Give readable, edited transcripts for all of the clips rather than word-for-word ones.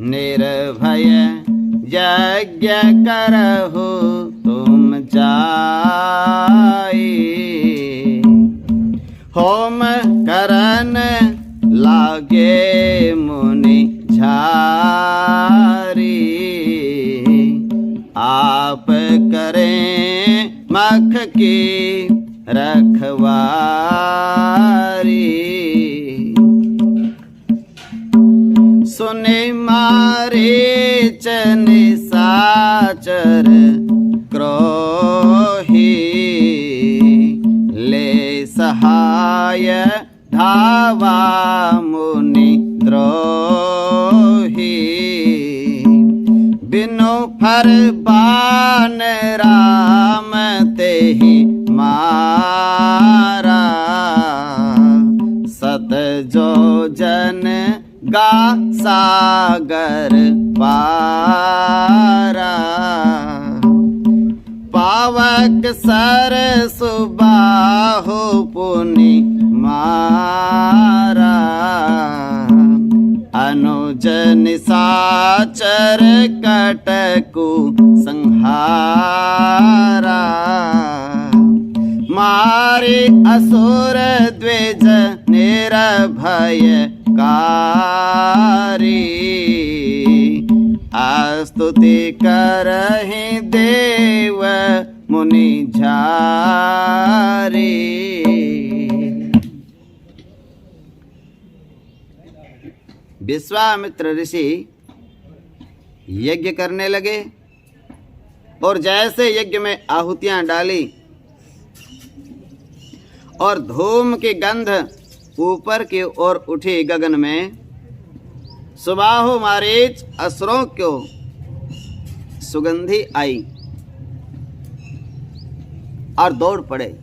निर्भय यज्ञ करहु तुम जाई। होम करन लागे मुनि झारी, आप करें मख की रखवारी। सुने मारीचन साचर क्रोही, ले सहाय धावा मुनि द्रोही। बिनु फर बान राम तेहि मारा, सत जो जन गा सागर पारा। पावक सर सुबाहु पुनि मारा, अनुज निसाचर कटकु संहारा। मारे असुर द्विज निर्भय कारी, स्तुति करहि देव मुनि झारी। विश्वामित्र ऋषि यज्ञ करने लगे और जैसे यज्ञ में आहुतियां डाली और धूम की गंध ऊपर की ओर उठी गगन में, सुबाहु मारीच असुरों को सुगंधी आई और दौड़ पड़े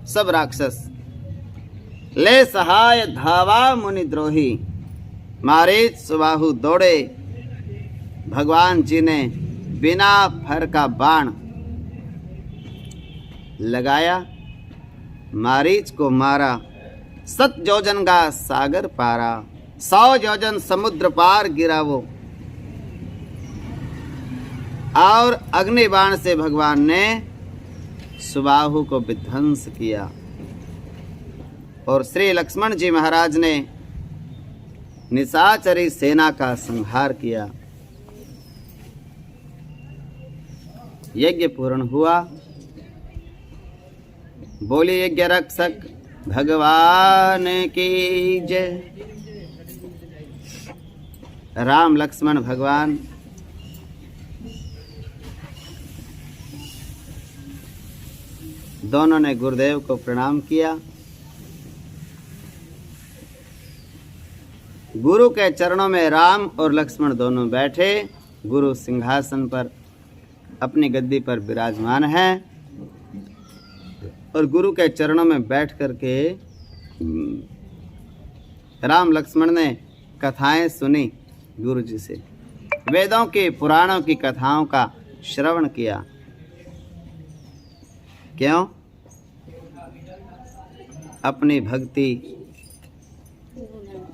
सब राक्षस। ले सहाय धावा मुनि द्रोही, मारीच सुबाहु दौड़े। भगवान जी ने बिना फर का बाण लगाया, मारीच को मारा। 7 योजन का सागर पारा, 100 योजन समुद्र पार गिरा वो। और अग्नि बाण से भगवान ने सुबाहु को विध्वंस किया और श्री लक्ष्मण जी महाराज ने निशाचरी सेना का संहार किया। यज्ञ पूर्ण हुआ। बोले यज्ञ रक्षक भगवान की जय। राम लक्ष्मण भगवान दोनों ने गुरुदेव को प्रणाम किया। गुरु के चरणों में राम और लक्ष्मण दोनों बैठे। गुरु सिंहासन पर अपनी गद्दी पर विराजमान है और गुरु के चरणों में बैठ करके राम लक्ष्मण ने कथाएं सुनी गुरु जी से, वेदों के पुराणों की कथाओं का श्रवण किया। क्यों? अपनी भक्ति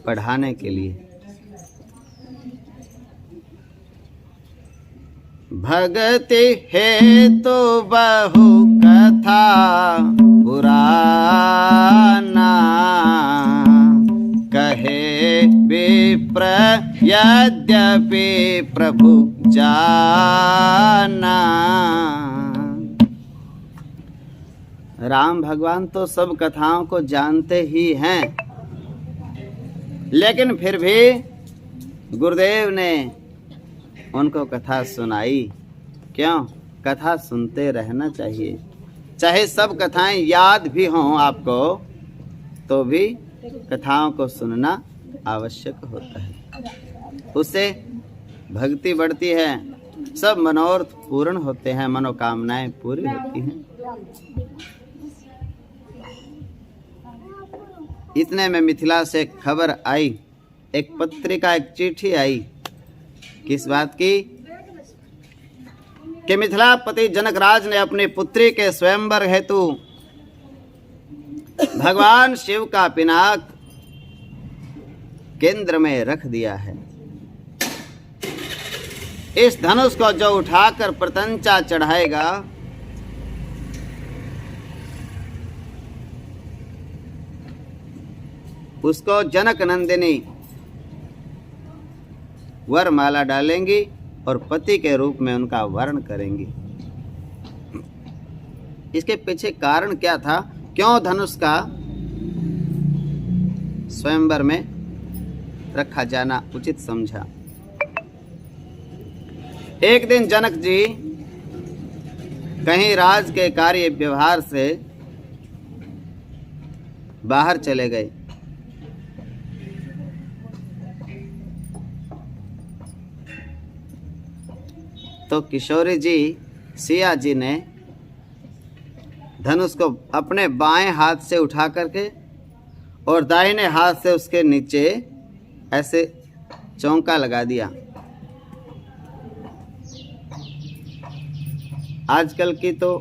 बढ़ाने के लिए। भक्ति है तो बहु कथा पुराना, कहे विप्र यद्यपि प्रभु जाना। राम भगवान तो सब कथाओं को जानते ही हैं, लेकिन फिर भी गुरुदेव ने उनको कथा सुनाई। क्यों? कथा सुनते रहना चाहिए। चाहे सब कथाएं याद भी हों आपको, तो भी कथाओं को सुनना आवश्यक होता है। उससे भक्ति बढ़ती है, सब मनोरथ पूर्ण होते हैं, मनोकामनाएं पूरी होती हैं। इतने में मिथिला से खबर आई, एक पत्रिका, एक चिट्ठी आई। किस बात की? कि मिथिलापति जनकराज ने अपनी पुत्री के स्वयंवर हेतु भगवान शिव का पिनाक केंद्र में रख दिया है। इस धनुष को जो उठाकर प्रत्यंचा चढ़ाएगा, उसको जनक नंदिनी वरमाला डालेंगी और पति के रूप में उनका वर्ण करेंगी। इसके पीछे कारण क्या था? क्यों धनुष का स्वयंवर में रखा जाना उचित समझा? एक दिन जनक जी कहीं राज के कार्य व्यवहार से बाहर चले गए। तो किशोरी जी सिया जी ने धनुष को अपने बाएं हाथ से उठा करके और दाहिने हाथ से उसके नीचे ऐसे चौंका लगा दिया। आजकल की तो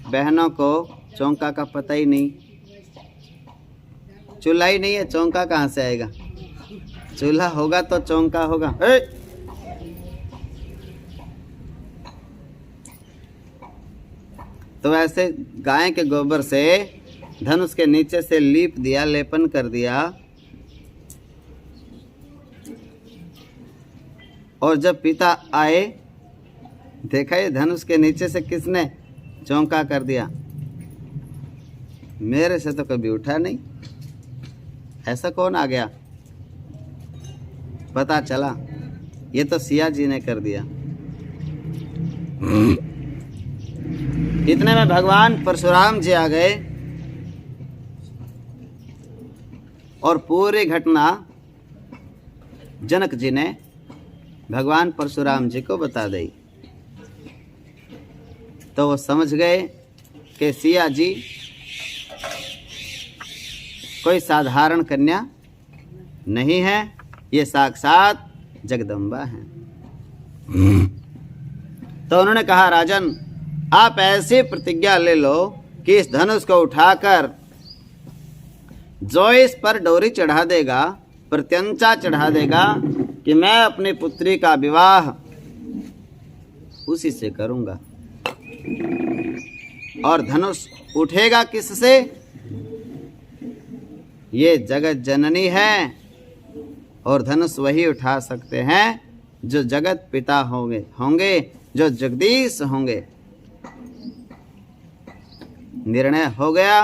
बहनों को चौंका का पता ही नहीं। चूल्हा ही नहीं है, चौंका कहाँ से आएगा? चूल्हा होगा तो चौंका होगा। तो ऐसे गाय के गोबर से धनुष के नीचे से लीप दिया, लेपन कर दिया। और जब पिता आए, देखा ये धनुष के नीचे से किसने चौंका कर दिया? मेरे से तो कभी उठा नहीं, ऐसा कौन आ गया? पता चला ये तो सिया जी ने कर दिया। इतने में भगवान परशुराम जी आ गए और पूरी घटना जनक जी ने भगवान परशुराम जी को बता दी। तो वो समझ गए कि सिया जी कोई साधारण कन्या नहीं है, ये साक्षात जगदम्बा हैं। तो उन्होंने कहा, राजन आप ऐसी प्रतिज्ञा ले लो कि इस धनुष को उठाकर जो इस पर डोरी चढ़ा देगा, प्रत्यंचा चढ़ा देगा, कि मैं अपनी पुत्री का विवाह उसी से करूंगा। और धनुष उठेगा किससे? ये जगत जननी है और धनुष वही उठा सकते हैं जो जगत पिता होंगे, जो जगदीश होंगे। निर्णय हो गया।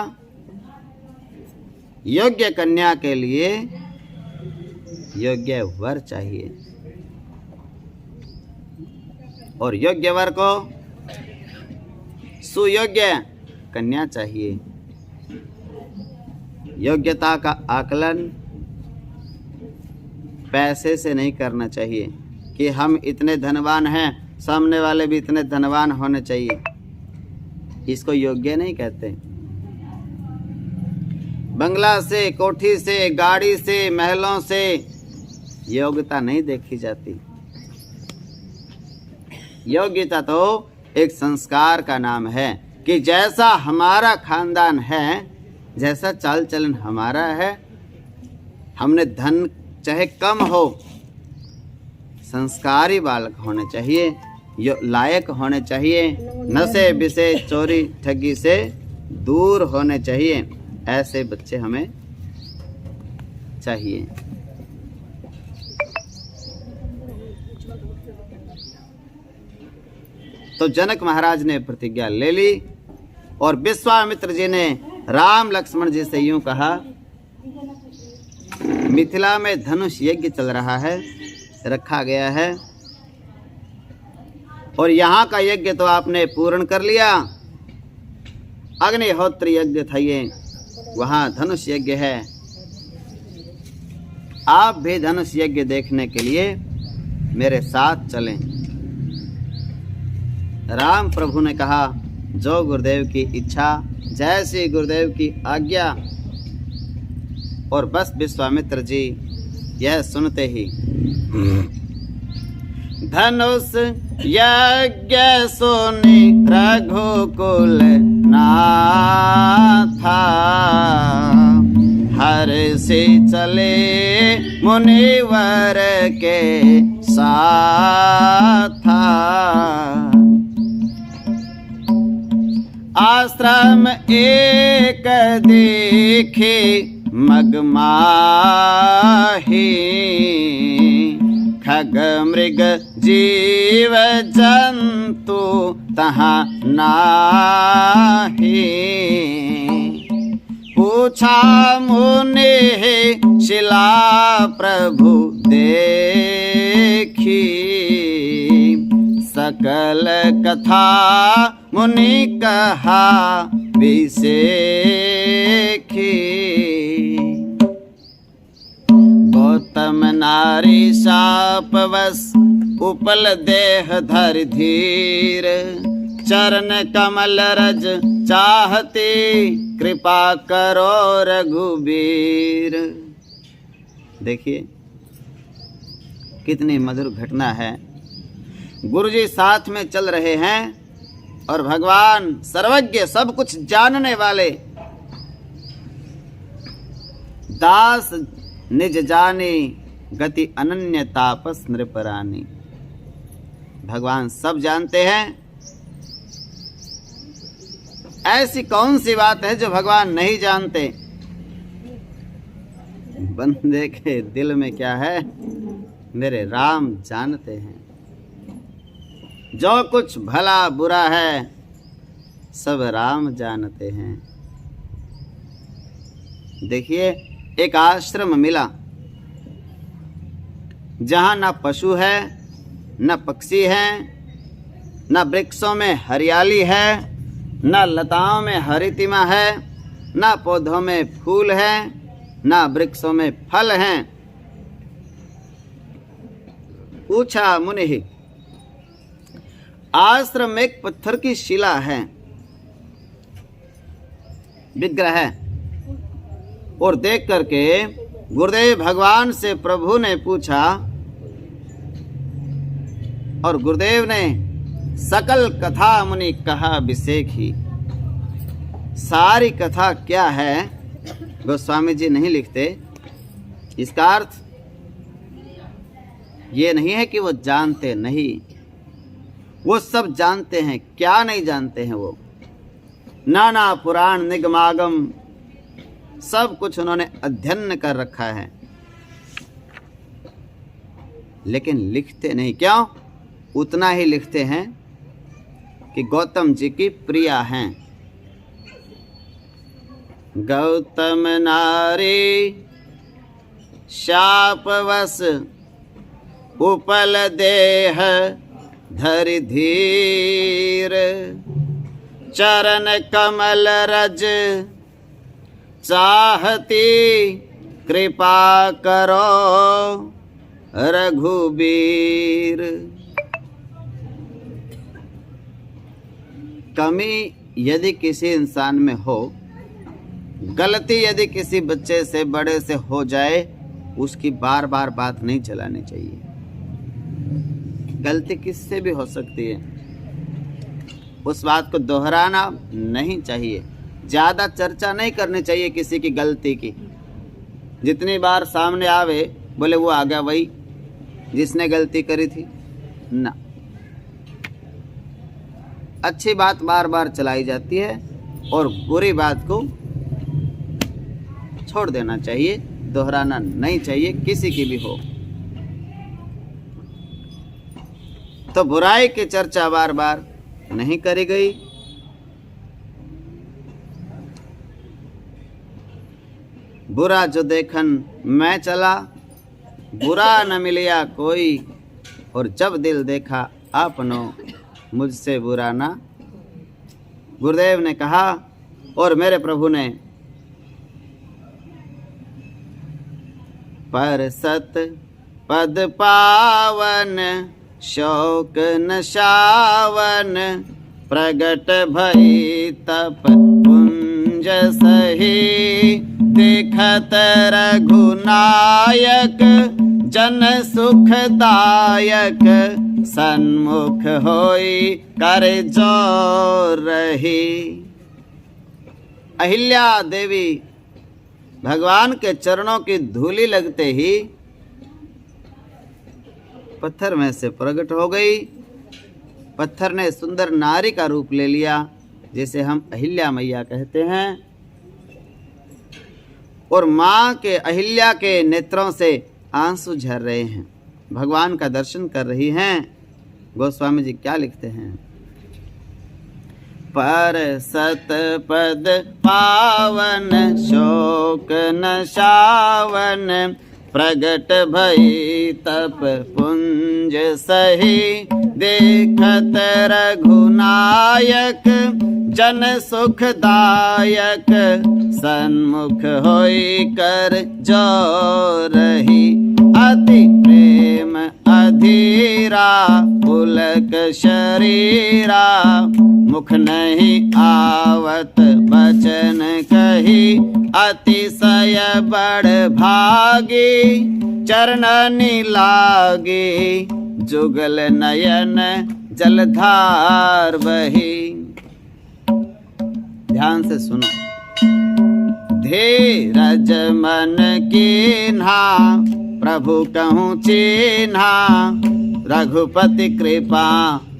योग्य कन्या के लिए योग्य वर चाहिए और योग्य वर को सुयोग्य कन्या चाहिए। योग्यता का आकलन पैसे से नहीं करना चाहिए कि हम इतने धनवान हैं, सामने वाले भी इतने धनवान होने चाहिए। इसको योग्य नहीं कहते। बंगला से, कोठी से, गाड़ी से, महलों से योग्यता नहीं देखी जाती। योग्यता तो एक संस्कार का नाम है कि जैसा हमारा खानदान है, जैसा चाल चलन हमारा है, हमने धन चाहे कम हो, संस्कारी बालक होने चाहिए, लायक होने चाहिए, नशे विषय चोरी ठगी से दूर होने चाहिए। ऐसे बच्चे हमें चाहिए। तो जनक महाराज ने प्रतिज्ञा ले ली और विश्वामित्र जी ने राम लक्ष्मण जी से यूं कहा, मिथिला में धनुष यज्ञ चल रहा है, रखा गया है, और यहाँ का यज्ञ तो आपने पूर्ण कर लिया। अग्निहोत्र यज्ञ था ये, वहाँ धनुष यज्ञ है। आप भी धनुष यज्ञ देखने के लिए मेरे साथ चलें। राम प्रभु ने कहा, जो गुरुदेव की इच्छा, जैसी गुरुदेव की आज्ञा। और बस विश्वामित्र जी यह सुनते ही धनुष यज्ञ सुनि रघुकुल नाथा, हर से चले मुनिवर के साथ। आश्रम एक देखे मगमाही, खग मृग जीव जंतु तहाँ नाही। पूछा मुनि शिला प्रभु देखी, सकल कथा मुनि कहा विसेखी। गौतम नारी शापवश उपल देह धर धीर, चरण कमल रज चाहती कृपा करो रघुबीर। देखिए कितनी मधुर घटना है। गुरुजी साथ में चल रहे हैं और भगवान सर्वज्ञ सब कुछ जानने वाले, दास निज जानी गति अनन्य तापस नृपरानी। भगवान सब जानते हैं। ऐसी कौन सी बात है जो भगवान नहीं जानते? बंदे के दिल में क्या है मेरे राम जानते हैं। जो कुछ भला बुरा है सब राम जानते हैं। देखिए एक आश्रम मिला जहां ना पशु है, न पक्षी है, न वृक्षों में हरियाली है, न लताओं में हरितिमा है, न पौधों में फूल है, न वृक्षों में फल हैं। पूछा मुनि, आश्रम में एक पत्थर की शिला है, विग्रह है, और देख करके गुरुदेव भगवान से प्रभु ने पूछा और गुरुदेव ने सकल कथा मुनि कहा विसेखी। सारी कथा क्या है गोस्वामी जी नहीं लिखते। इसका अर्थ ये नहीं है कि वो जानते नहीं, वो सब जानते हैं। क्या नहीं जानते हैं वो? नाना पुराण निगमागम सब कुछ उन्होंने अध्ययन कर रखा है, लेकिन लिखते नहीं। क्यों? उतना ही लिखते हैं कि गौतम जी की प्रिया हैं। गौतम नारी शापवश उपल देह धरि धीर, चरण कमल रज चाहती कृपा करो रघुबीर। कमी यदि किसी इंसान में हो, गलती यदि किसी बच्चे से बड़े से हो जाए, उसकी बार बार बात नहीं चलानी चाहिए। गलती किससे भी हो सकती है, उस बात को दोहराना नहीं चाहिए। ज़्यादा चर्चा नहीं करनी चाहिए किसी की गलती की। जितनी बार सामने आवे बोले वो आ गया वही जिसने गलती करी थी ना। अच्छी बात बार बार चलाई जाती है और बुरी बात को छोड़ देना चाहिए, दोहराना नहीं चाहिए किसी की भी हो। तो बुराई की चर्चा बार बार नहीं करी गई। बुरा जो देखन मैं चला, बुरा न मिलिया कोई, और जब दिल देखा आपनो मुझसे बुरा ना। गुरुदेव ने कहा और मेरे प्रभु ने, पर सत पद पावन शोक नशावन, प्रगट भई तप पुंज सही, देखत रघुनायक जन सुखदायक, सन्मुख होई कर जो रही। अहिल्या देवी भगवान के चरणों की धूली लगते ही पत्थर में से प्रकट हो गई। पत्थर ने सुंदर नारी का रूप ले लिया, जिसे हम अहिल्या मैया कहते हैं। और माँ के अहिल्या के नेत्रों से आंसू झर रहे हैं, भगवान का दर्शन कर रही हैं। गोस्वामी जी क्या लिखते हैं? पर सतपद पावन शोक नशावन, प्रगट भई तप पुंज सही, देखत रघुनायक जन सुखदायक, सन्मुख होई कर जो रही, अति प्रेम अधीरा पुलक शरीरा, मुख नहीं आवत बचन कही, अतिशय बड़ भागी चरणनि लागी, जुगल नयन जलधार बही। ध्यान से सुनो। धीरज मन कीन्हा प्रभु कहूँ चिन्हा, रघुपति कृपा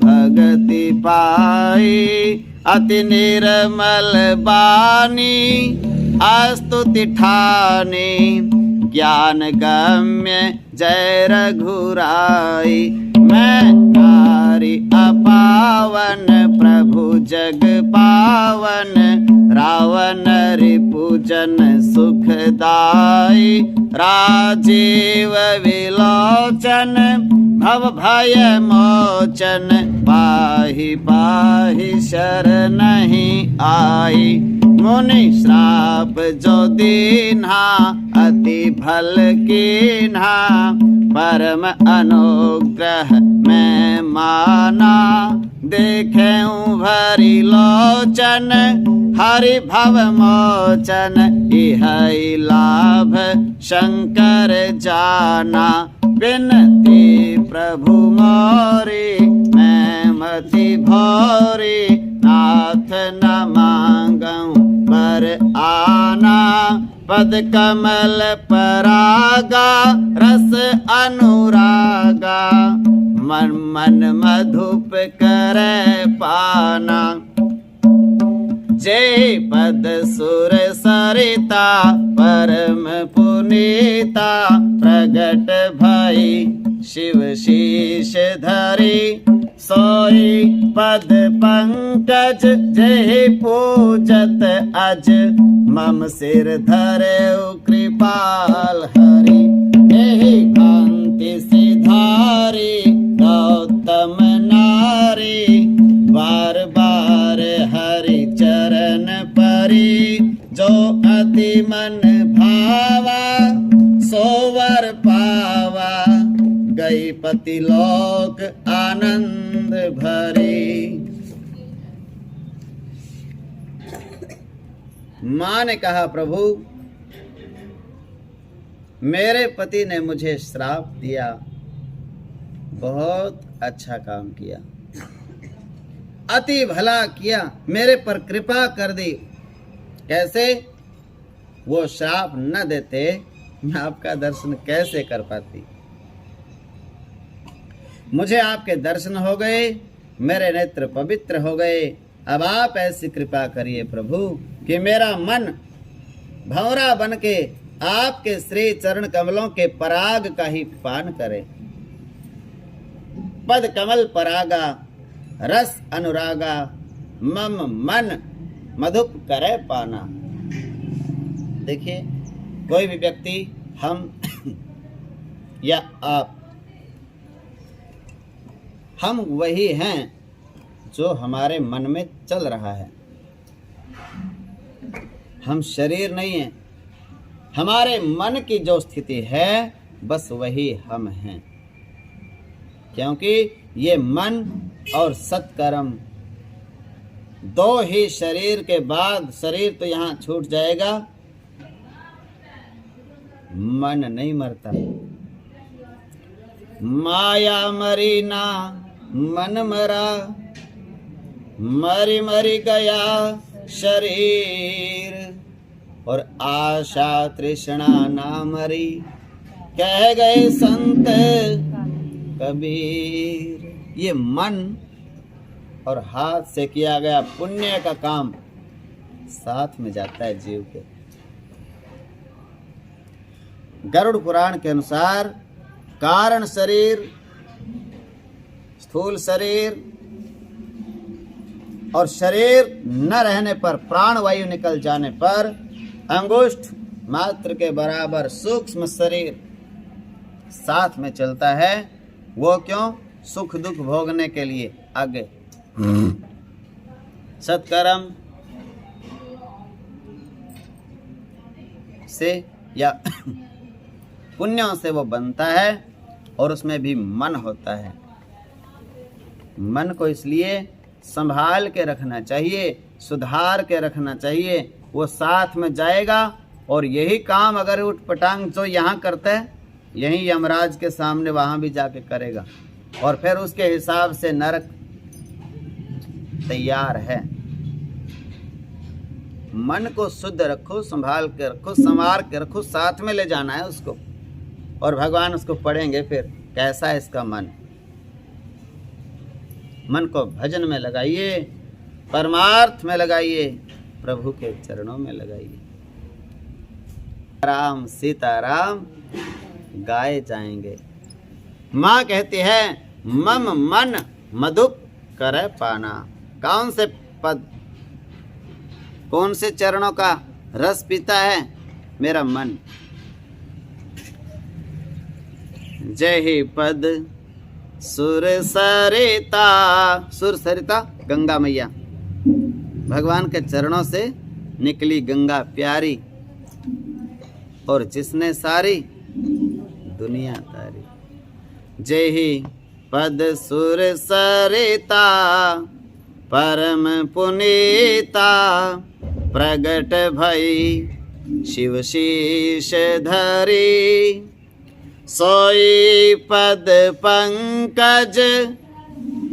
भगति पाई, अति निर्मल बानी अस्तुति ठानी, ज्ञान गम्य जय रघुराई। मैं नारी अपावन प्रभु जग पावन, रावण रिपुजन सुखदाई, राजीव विलोचन भव भय मोचन, पाहि पाहि शरणहि आई। मुनि श्राप जो दीन्हा अति भल कीन्हा, परम अनुग्रह मैं माना, देखें भरी लोचन हरि भव मोचन, इहै लाभ शंकर जाना। बिनती प्रभु मोरी मैं मति भोरी, नाथ न मांगऊं पर आना, पद कमल परागा रस अनुरागा, मन मन मधुप करे पाना। जय पद सुर सरिता परम पुनीता, प्रगट भई शिव शीश धरी, सोई पद पंकज जय पूजत अज, मम सिर धरे कृपाल हरि। यही कांति सिधारी गौतम नारी, बार बार हरि चरण परी, जो अति मन भावा सोवर पावा, गई पति लोक आनंद भरी। माँ ने कहा, प्रभु मेरे पति ने मुझे श्राप दिया, बहुत अच्छा काम किया, अति भला किया, मेरे पर कृपा कर दी। कैसे? वो श्राप न देते मैं आपका दर्शन कैसे कर पाती। मुझे आपके दर्शन हो गए, मेरे नेत्र पवित्र हो गए। अब आप ऐसी कृपा करिए प्रभु कि मेरा मन भंवरा बन के आपके श्री चरण कमलों के पराग का ही पान करे। पद कमल परागा रस अनुरागा, मम मन मधुप करे पाना। देखिए, कोई भी व्यक्ति, हम या आप, हम वही हैं जो हमारे मन में चल रहा है। हम शरीर नहीं हैं। हमारे मन की जो स्थिति है बस वही हम हैं, क्योंकि ये मन और सत्कर्म दो ही शरीर के बाद, शरीर तो यहाँ छूट जाएगा, मन नहीं मरता। माया मरी ना मन मरा, मरी मरी गया शरीर। और आशा तृष्णा ना मरी, कह गए संत कबीर। ये मन और हाथ से किया गया पुण्य का काम साथ में जाता है जीव के। गरुड़ पुराण के अनुसार कारण शरीर, स्थूल शरीर और शरीर न रहने पर, प्राण वायु निकल जाने पर अंगुष्ठ मात्र के बराबर सूक्ष्म शरीर साथ में चलता है। वो क्यों? सुख दुख भोगने के लिए। आगे सत्कर्म से या पुण्यों से वो बनता है और उसमें भी मन होता है। मन को इसलिए संभाल के रखना चाहिए, सुधार के रखना चाहिए। वो साथ में जाएगा और यही काम अगर उठ पटांग जो यहाँ करता है, यही यमराज के सामने वहाँ भी जाके करेगा और फिर उसके हिसाब से नरक तैयार है। मन को शुद्ध रखो, संभाल के रखो, संवार के रखो, साथ में ले जाना है उसको। और भगवान उसको पढ़ेंगे फिर कैसा है इसका मन। मन को भजन में लगाइए, परमार्थ में लगाइए, प्रभु के चरणों में लगाइए। राम सीताराम गाए जाएंगे। माँ कहती है मम मन मधुप करे पाना। कौन से पद, कौन से चरणों का रस पीता है? मेरा मन। जय ही पद सुर सरिता, सुर सरिता गंगा मैया, भगवान के चरणों से निकली गंगा प्यारी, और जिसने सारी दुनिया तारी। जय ही पद सुर सरिता परम पुनीता, प्रगट भई शिव शीश धरी, सोई पद पंकज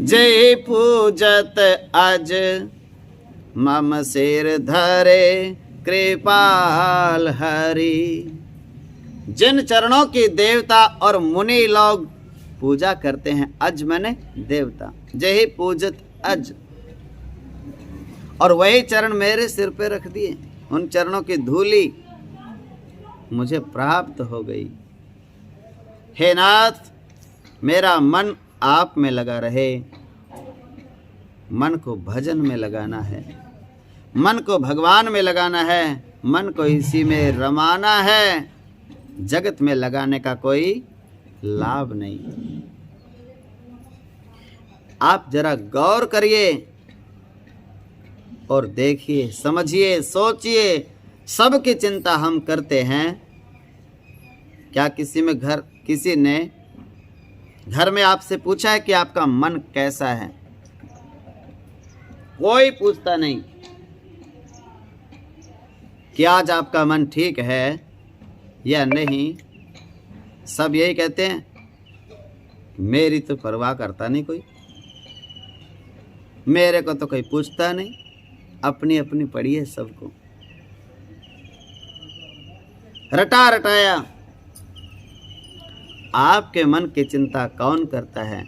जय पूजत अज, मम सिर धरे कृपाल हरि। जिन चरणों की देवता और मुनि लोग पूजा करते हैं, अज मैंने देवता, जय पूजत अज, और वही चरण मेरे सिर पे रख दिए। उन चरणों की धूली मुझे प्राप्त हो गई। हे नाथ, मेरा मन आप में लगा रहे। मन को भजन में लगाना है, मन को भगवान में लगाना है, मन को इसी में रमाना है। जगत में लगाने का कोई लाभ नहीं। आप जरा गौर करिए और देखिए, समझिए, सोचिए। सबकी चिंता हम करते हैं। क्या किसी ने घर में आपसे पूछा है कि आपका मन कैसा है? कोई पूछता नहीं कि आज आपका मन ठीक है या नहीं। सब यही कहते हैं, मेरी तो परवाह करता नहीं कोई, मेरे को तो कोई पूछता नहीं। अपनी अपनी पड़ी है सबको, रटा रटाया। आपके मन की चिंता कौन करता है?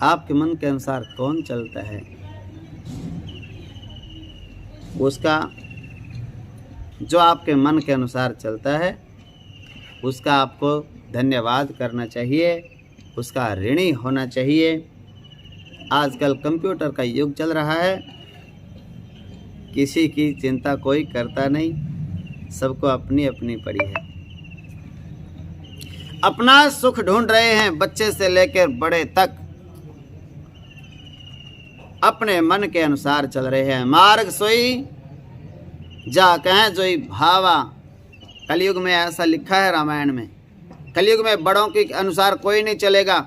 आपके मन के अनुसार कौन चलता है? उसका जो आपके मन के अनुसार चलता है, उसका आपको धन्यवाद करना चाहिए, उसका ऋणी होना चाहिए। आजकल कंप्यूटर का युग चल रहा है, किसी की चिंता कोई करता नहीं, सबको अपनी अपनी पड़ी है। अपना सुख ढूंढ रहे हैं, बच्चे से लेकर बड़े तक अपने मन के अनुसार चल रहे हैं। मार्ग सोई जा कहें जोई भावा। कलयुग में ऐसा लिखा है रामायण में। कलयुग में बड़ों के अनुसार कोई नहीं चलेगा,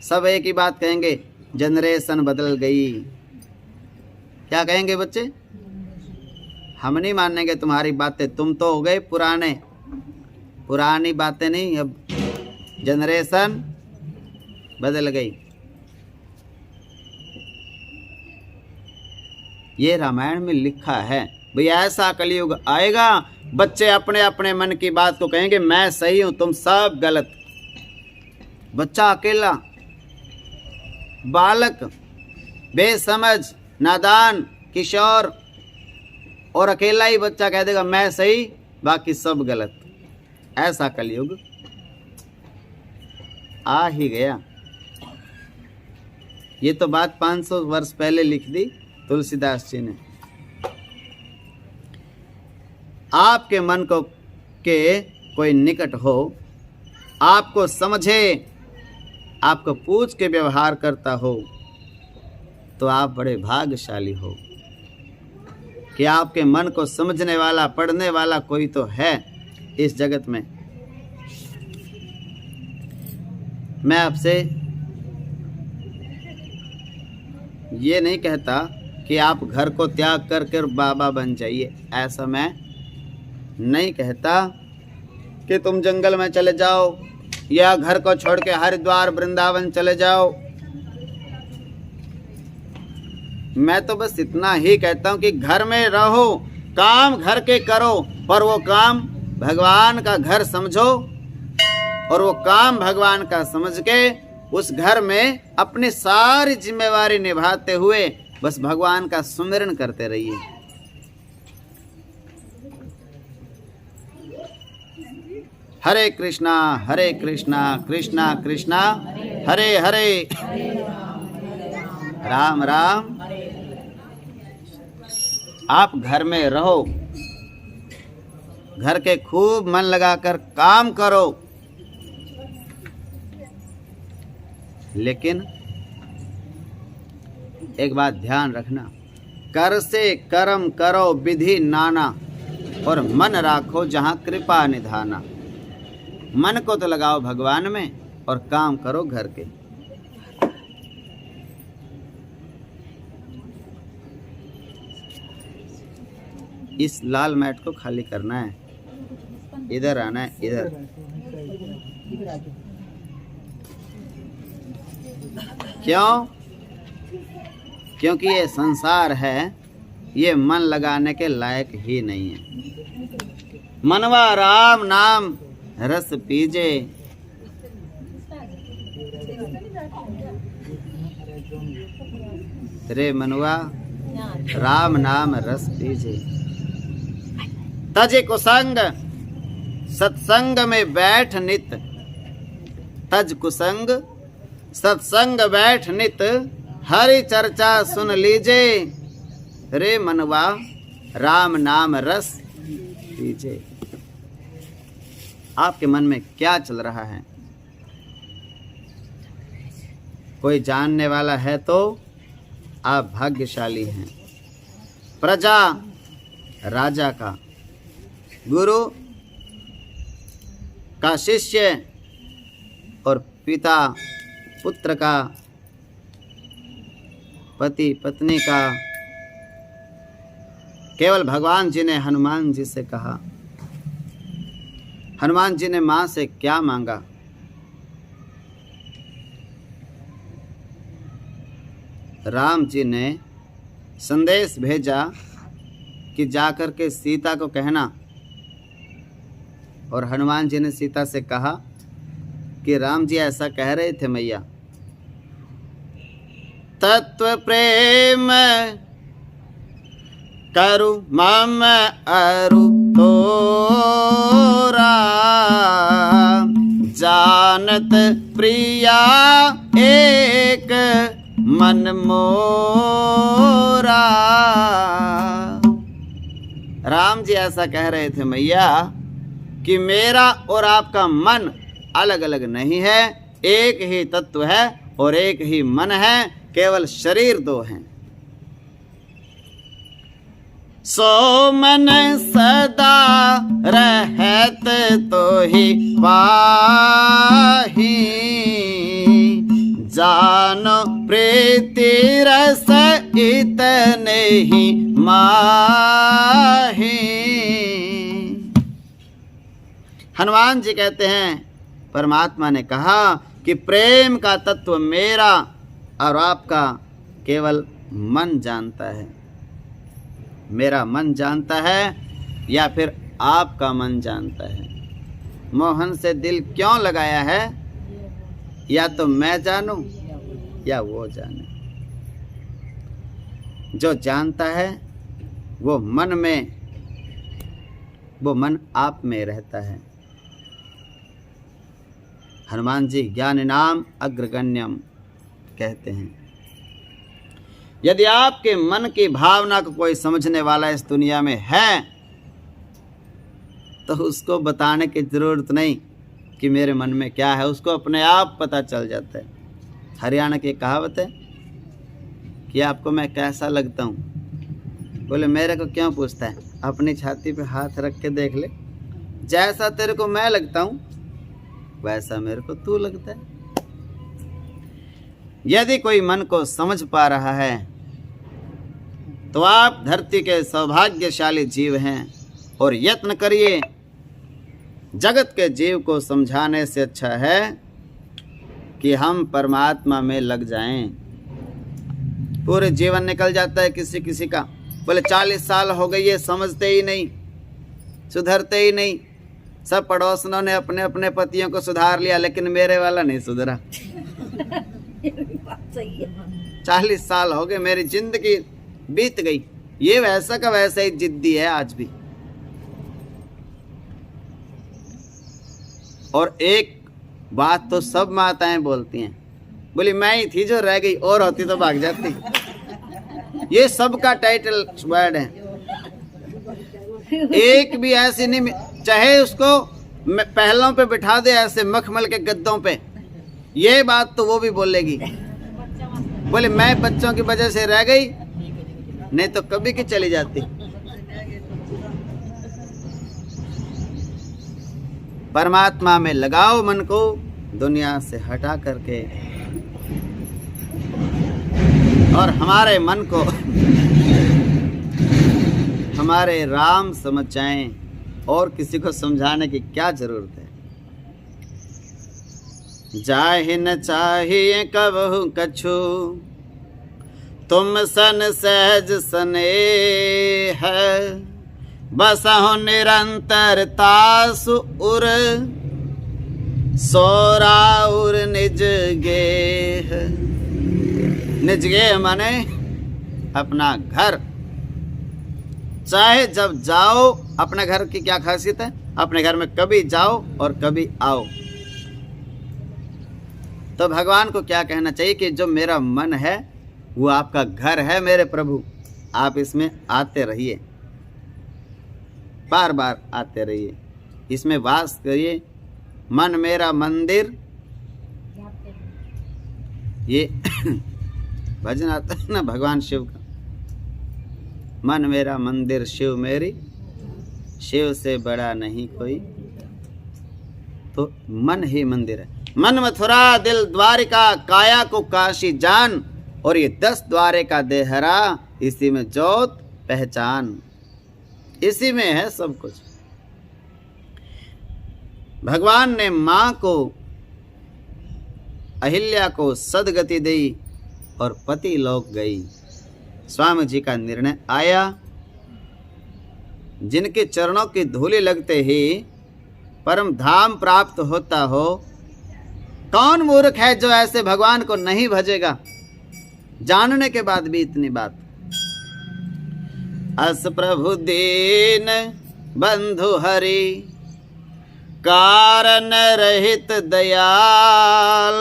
सब एक ही बात कहेंगे, जनरेशन बदल गई। क्या कहेंगे बच्चे? हम नहीं मानेंगे तुम्हारी बातें, तुम तो हो गए पुराने। पुरानी बातें नहीं, अब जनरेशन बदल गई। ये रामायण में लिखा है। भैया ऐसा कलयुग आएगा, बच्चे अपने अपने मन की बात को कहेंगे, मैं सही हूं तुम सब गलत। बच्चा अकेला, बालक, बेसमझ, नादान, किशोर, और अकेला ही बच्चा कह देगा मैं सही बाकी सब गलत। ऐसा कलयुग आ ही गया। ये तो बात 500 वर्ष पहले लिख दी तुलसीदास जी ने। आपके मन को के कोई निकट हो, आपको समझे, आपको पूछ के व्यवहार करता हो, तो आप बड़े भाग्यशाली हो कि आपके मन को समझने वाला, पढ़ने वाला कोई तो है इस जगत में। मैं आपसे ये नहीं कहता कि आप घर को त्याग कर बाबा बन जाइए, ऐसा मैं नहीं कहता कि तुम जंगल में चले जाओ या घर को छोड़ के हरिद्वार वृंदावन चले जाओ। मैं तो बस इतना ही कहता हूँ कि घर में रहो, काम घर के करो, पर वो काम भगवान का घर समझो, और वो काम भगवान का समझ के उस घर में अपनी सारी जिम्मेवारी निभाते हुए बस भगवान का सुमिरन करते रहिए। हरे कृष्णा कृष्णा कृष्णा हरे हरे, राम राम। आप घर में रहो, घर के खूब मन लगाकर काम करो, लेकिन एक बात ध्यान रखना, कर से कर्म करो विधि नाना, और मन राखो जहाँ कृपा निधाना। मन को तो लगाओ भगवान में और काम करो घर के। इस लाल मैट को खाली करना है, इधर आना है, इधर। क्यों? क्योंकि ये संसार है, ये मन लगाने के लायक ही नहीं है। मनवा राम नाम रस पीजे, रे मनवा राम नाम रस पीजे। तज कुसंग सत्संग में बैठ नित, तज कुसंग सत्संग बैठ नित, हरि चर्चा सुन लीजे, रे मनवा राम नाम रस पीजे। आपके मन में क्या चल रहा है? कोई जानने वाला है तो आप भाग्यशाली हैं। प्रजा राजा का, गुरु का शिष्य, और पिता पुत्र का, पति पत्नी का। केवल भगवान जी ने हनुमान जी से कहा, हनुमान जी ने मां से क्या मांगा? राम जी ने संदेश भेजा कि जाकर के सीता को कहना, और हनुमान जी ने सीता से कहा कि राम जी ऐसा कह रहे थे मैया, तत्व प्रेम करु मम अरु तोरा, जानत प्रिया एक मन मोरा। राम जी ऐसा कह रहे थे मैया कि मेरा और आपका मन अलग अलग नहीं है, एक ही तत्व है और एक ही मन है, केवल शरीर दो हैं। सो मन सदा रहत तो ही पाही, जानो प्रीति रस इतने ही माही। हनुमान जी कहते हैं परमात्मा ने कहा कि प्रेम का तत्व मेरा और आपका केवल मन जानता है। मेरा मन जानता है या फिर आपका मन जानता है? मोहन से दिल क्यों लगाया है? या तो मैं जानूं या वो जाने। जो जानता है वो मन आप में रहता है। हनुमान जी ज्ञान नाम अग्रगण्यम कहते हैं। यदि आपके मन की भावना को कोई समझने वाला इस दुनिया में है तो उसको बताने की जरूरत नहीं कि मेरे मन में क्या है, उसको अपने आप पता चल जाता है। हरियाणा की कहावत है कि आपको मैं कैसा लगता हूँ? बोले मेरे को क्यों पूछता है? अपनी छाती पे हाथ रख के देख ले, जैसा तेरे को मैं लगता हूँ वैसा मेरे को तू लगता है। यदि कोई मन को समझ पा रहा है तो आप धरती के सौभाग्यशाली जीव हैं। और यत्न करिए, जगत के जीव को समझाने से अच्छा है कि हम परमात्मा में लग जाएं। पूरे जीवन निकल जाता है किसी किसी का, बोले 40 साल हो गई है, समझते ही नहीं, सुधरते ही नहीं। सब पड़ोसनों ने अपने अपने पतियों को सुधार लिया, लेकिन मेरे वाला नहीं सुधरा। 40 साल हो गए, मेरी जिंदगी बीत गई। ये वैसा का वैसा ही जिद्दी है आज भी। और एक बात तो सब माताएं बोलती हैं, बोली मैं ही थी जो रह गई, और होती तो भाग जाती। ये सबका टाइटल वर्ड है। एक भी ऐसी नहीं, चाहे उसको पहलों पे बिठा दे ऐसे मखमल के गद्दों पे, ये बात तो वो भी बोलेगी। बोले मैं बच्चों की वजह से रह गई, नहीं तो कभी की चली जाती। परमात्मा में लगाओ मन को, दुनिया से हटा करके, और हमारे मन को हमारे राम समझ जाएं। और किसी को समझाने की क्या जरूरत है? जाहि न चाहिए कबहु कछु, तुम सन सहज स्नेह, बसहु निरंतर तासु उर, सोराउर निज गेह। निज गेह माने अपना घर। चाहे जब जाओ, अपने घर की क्या खासियत है? अपने घर में कभी जाओ और कभी आओ। तो भगवान को क्या कहना चाहिए कि जो मेरा मन है वो आपका घर है मेरे प्रभु, आप इसमें आते रहिए, बार बार आते रहिए, इसमें वास करिए। मन मेरा मंदिर, ये भजन आता है ना भगवान शिव का, मन मेरा मंदिर शिव मेरी, शिव से बड़ा नहीं कोई। तो मन ही मंदिर है। मन मथुरा, दिल द्वारिका, काया को काशी जान, और ये 10 द्वारे का देहरा, इसी में जोत पहचान, इसी में है सब कुछ। भगवान ने मां को, अहिल्या को सदगति दी और पति लोक गई। स्वामी जी का निर्णय आया, जिनके चरणों की धूली लगते ही परम धाम प्राप्त होता हो। कौन मूर्ख है जो ऐसे भगवान को नहीं भजेगा? जानने के बाद भी इतनी बात। अस प्रभु दीन बंधु हरि, कारण रहित दयाल,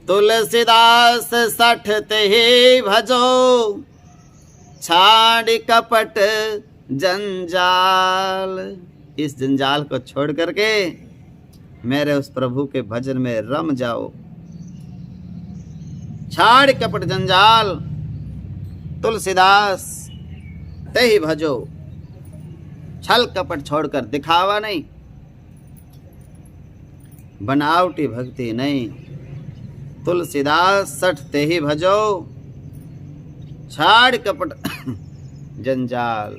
तुलसीदास 60 तेहि भजो, छाड़ कपट जंजाल। इस जंजाल को छोड़ करके मेरे उस प्रभु के भजन में रम जाओ। छाड़ कपट जंजाल, तुलसीदास तेहि भजो। छल कपट छोड़कर, दिखावा नहीं, बनावटी भक्ति नहीं। तुलसीदास 60 तेहि भजो, छाड़ कपट जंजाल।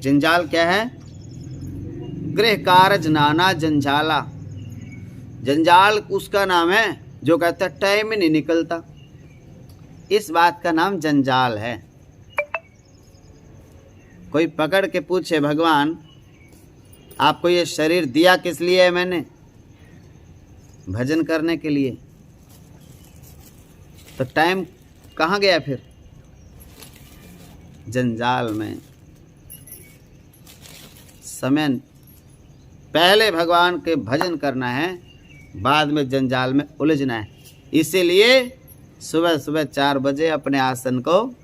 जंजाल क्या है? गृह कारज नाना जंजाला। जंजाल उसका नाम है जो कहता टाइम ही नहीं निकलता। इस बात का नाम जंजाल है। कोई पकड़ के पूछे भगवान आपको ये शरीर दिया किस लिए है मैंने? भजन करने के लिए। तो टाइम कहाँ गया फिर? जंजाल में। समय पहले भगवान के भजन करना है, बाद में जंजाल में उलझना है। इसीलिए सुबह सुबह 4 बजे अपने आसन को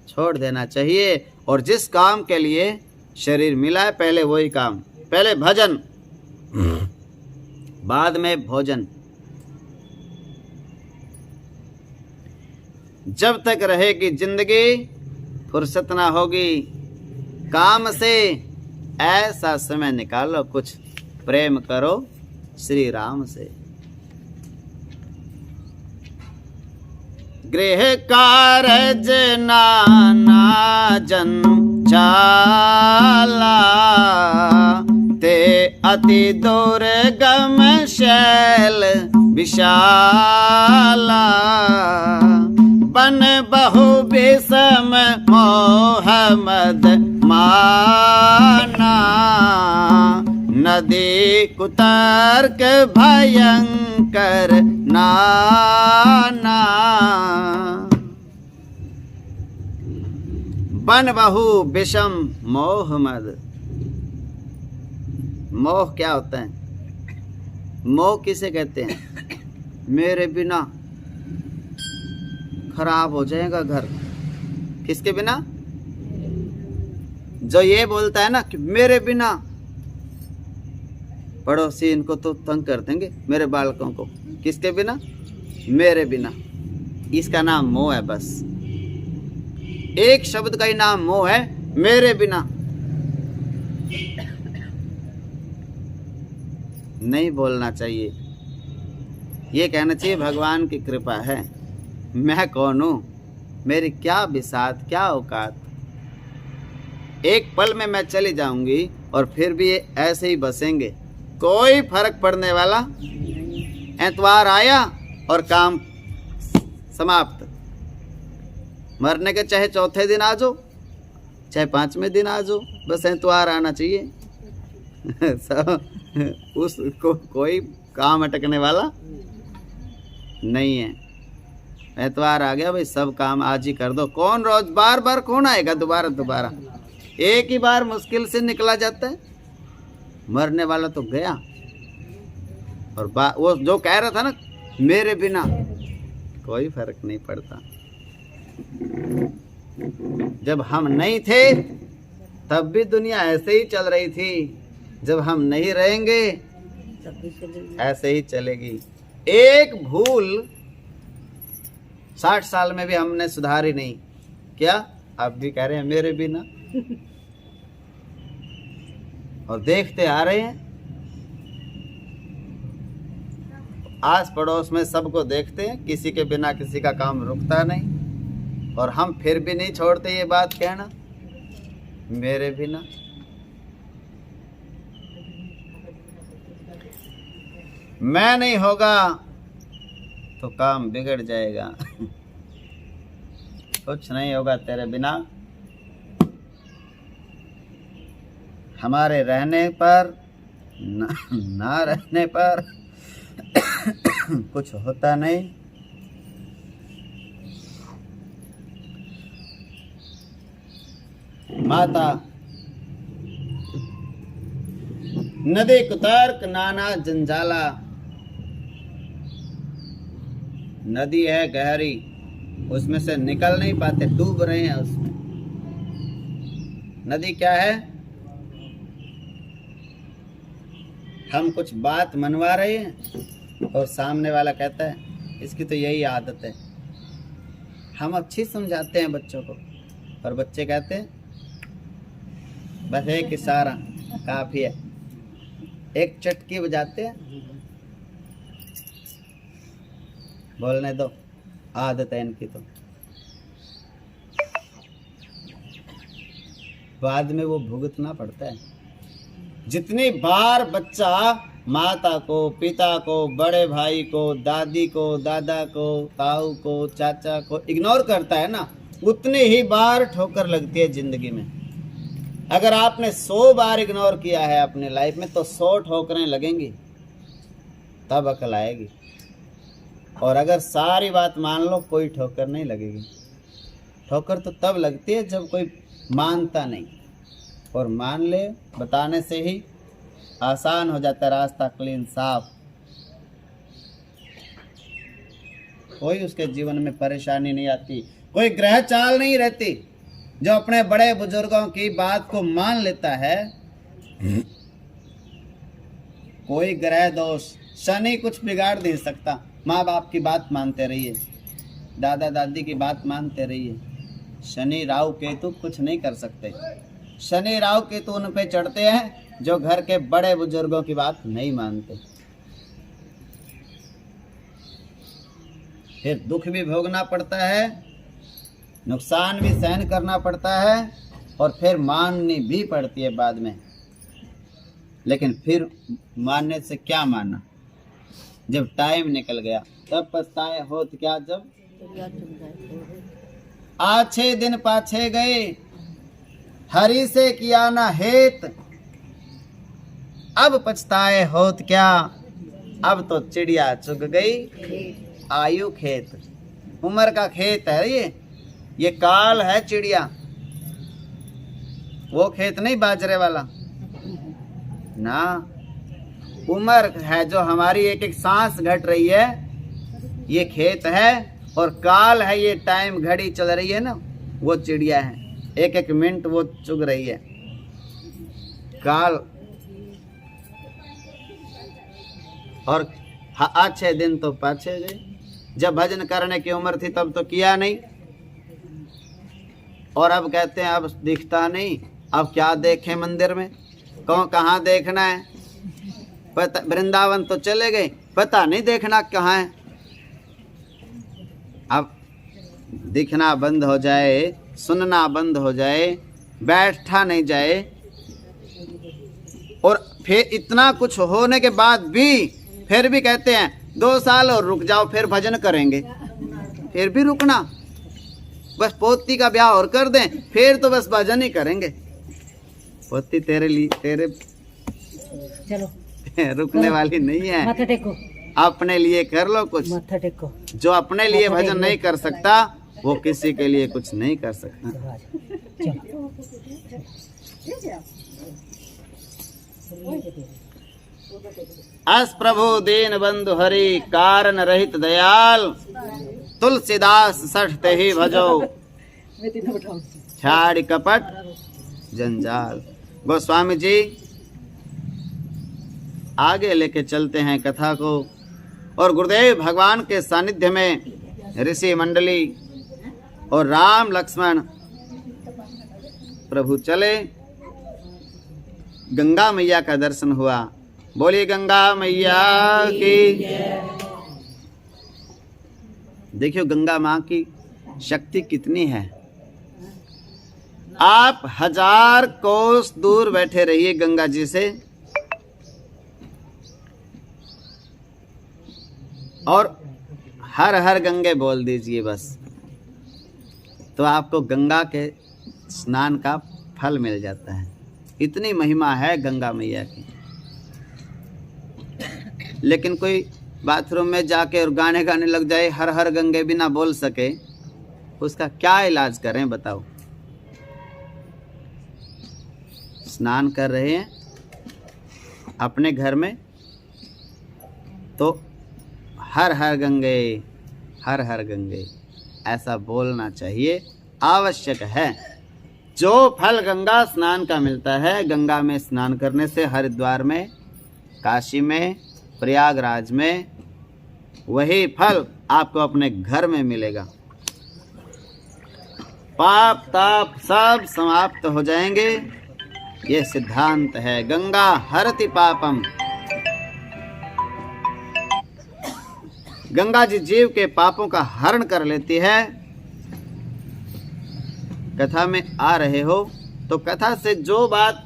छोड़ देना चाहिए और जिस काम के लिए शरीर मिला है पहले वही काम। पहले भजन, बाद में भोजन। जब तक रहेगी जिंदगी फुर्सत ना होगी काम से, ऐसा समय निकालो कुछ प्रेम करो श्री राम से। गृह कारज नाना जंजाला, ते अति दुर्गम शैल विशाला, बन बहु विषम मोह मद माना, नदी कुतर्क भयंकर नाना। बन बहु विषम मोह मद। मोह क्या होता है? मोह किसे कहते हैं? मेरे बिना खराब हो जाएगा घर। किसके बिना? जो ये बोलता है ना कि मेरे बिना पड़ोसी इनको तो तंग कर देंगे, मेरे बालकों को। किसके बिना? मेरे बिना। इसका नाम मोह है। बस एक शब्द का ही नाम मोह है, मेरे बिना। नहीं बोलना चाहिए। ये कहना चाहिए भगवान की कृपा है। मैं कौन हूं? मेरी क्या बिसात, क्या औकात। एक पल में मैं चली जाऊंगी और फिर भी ये ऐसे ही बसेंगे, कोई फर्क पड़ने वाला। एतवार आया और काम समाप्त। मरने के चाहे चौथे दिन आ जाओ, चाहे 5वें दिन आ जाओ, बस एतवार आना चाहिए। उसको कोई काम अटकने वाला नहीं है। एतवार आ गया भाई, सब काम आज ही कर दो। कौन रोज बार बार कौन आएगा दोबारा? एक ही बार मुश्किल से निकला जाता है। मरने वाला तो गया। और वो जो कह रहा था ना मेरे बिना, कोई फर्क नहीं पड़ता। जब हम नहीं थे तब भी दुनिया ऐसे ही चल रही थी। जब हम नहीं रहेंगे ऐसे ही चलेगी। एक भूल 60 साल में भी हमने सुधारी नहीं। क्या आप भी कह रहे हैं मेरे बिना? और देखते आ रहे हैं, आस पड़ोस में सबको देखते हैं, किसी के बिना किसी का काम रुकता नहीं। और हम फिर भी नहीं छोड़ते ये बात कहना मेरे बिना। मैं नहीं होगा तो काम बिगड़ जाएगा। कुछ नहीं होगा तेरे बिना। हमारे रहने पर ना रहने पर कुछ होता नहीं। माता नदी कुतर्क नाना जंजाला। नदी है गहरी, उसमें से निकल नहीं पाते, डूब रहे हैं उसमें। नदी क्या है? हम कुछ बात मनवा रहे हैं और सामने वाला कहता है इसकी तो यही आदत है। हम अच्छी समझाते हैं बच्चों को और बच्चे कहते हैं बस एक इशारा काफी है, एक चटकी बजाते हैं, बोलने दो, आदत है इनकी। तो बाद में वो भुगतना पड़ता है। जितनी बार बच्चा माता को, पिता को, बड़े भाई को, दादी को, दादा को, ताऊ को, चाचा को इग्नोर करता है ना, उतनी ही बार ठोकर लगती है जिंदगी में। अगर आपने 100 बार इग्नोर किया है अपने लाइफ में तो 100 ठोकरें लगेंगी, तब अकल आएगी। और अगर सारी बात मान लो, कोई ठोकर नहीं लगेगी। ठोकर तो तब लगती है जब कोई मानता नहीं, और मान ले बताने से ही आसान हो जाता है रास्ता, क्लीन साफ। कोई उसके जीवन में परेशानी नहीं आती, कोई ग्रह चाल नहीं रहती। जो अपने बड़े बुजुर्गों की बात को मान लेता है, कोई ग्रह दोष, शनि कुछ बिगाड़ नहीं सकता। माँ बाप की बात मानते रहिए, दादा दादी की बात मानते रहिए। शनि राहु केतु कुछ नहीं कर सकते। शनि राहु केतु उन पे चढ़ते हैं जो घर के बड़े बुजुर्गों की बात नहीं मानते। फिर दुख भी भोगना पड़ता है, नुकसान भी सहन करना पड़ता है, और फिर माननी भी पड़ती है बाद में। लेकिन फिर मानने से क्या मानना, जब टाइम निकल गया तब पछताए होत क्या। जब आछे दिन पाछे गए, हरि से किया ना हेत, अब पछताए होत क्या। अब तो चिड़िया चुग गई आयु खेत। उम्र का खेत है ये काल है चिड़िया, वो खेत नहीं बाजरे वाला ना। उम्र है जो हमारी एक एक सांस घट रही है, ये खेत है। और काल है ये टाइम घड़ी चल रही है ना, वो चिड़िया है। एक एक मिनट वो चुग रही है। काल और अच्छे दिन तो पाछे गए। जब भजन करने की उम्र थी तब तो किया नहीं, और अब कहते हैं अब दिखता नहीं। अब क्या देखें मंदिर में, कहाँ देखना है। पता वृंदावन तो चले गए, पता नहीं देखना कहाँ है। अब दिखना बंद हो जाए, सुनना बंद हो जाए, बैठा नहीं जाए, और फिर इतना कुछ होने के बाद भी फिर भी कहते हैं 2 साल और रुक जाओ, फिर भजन करेंगे। फिर भी रुकना, बस पोती का ब्याह और कर दें, फिर तो बस भजन ही करेंगे। पोती तेरे लिए, तेरे चलो रुकने वाली नहीं है। माथा टेको, अपने लिए कर लो कुछ। माथा टेको। जो अपने लिए भजन नहीं कर सकता वो किसी के लिए कुछ नहीं कर सकता। अस प्रभु दीन बंधु हरि, कारण रहित दयाल, तुलसीदास सठते ही भजो, छाड़ कपट जंजाल। गोस्वामी जी आगे लेके चलते हैं कथा को। और गुरुदेव भगवान के सानिध्य में ऋषि मंडली और राम लक्ष्मण प्रभु चले। गंगा मैया का दर्शन हुआ। बोलिए गंगा मैया की। देखियो गंगा माँ की शक्ति कितनी है। आप 1000 कोस दूर बैठे रहिए गंगा जी से, और हर हर गंगे बोल दीजिए बस, तो आपको गंगा के स्नान का फल मिल जाता है। इतनी महिमा है गंगा मैया की। लेकिन कोई बाथरूम में जाके और गाने गाने लग जाए, हर हर गंगे बिना बोल सके, उसका क्या इलाज करें बताओ। स्नान कर रहे हैं अपने घर में तो हर हर गंगे, हर हर गंगे ऐसा बोलना चाहिए, आवश्यक है। जो फल गंगा स्नान का मिलता है, गंगा में स्नान करने से हरिद्वार में, काशी में, प्रयागराज में, वही फल आपको अपने घर में मिलेगा। पाप ताप सब समाप्त हो जाएंगे। ये सिद्धांत है। गंगा हरति पापम। गंगा जी जीव के पापों का हरण कर लेती है। कथा में आ रहे हो तो कथा से जो बात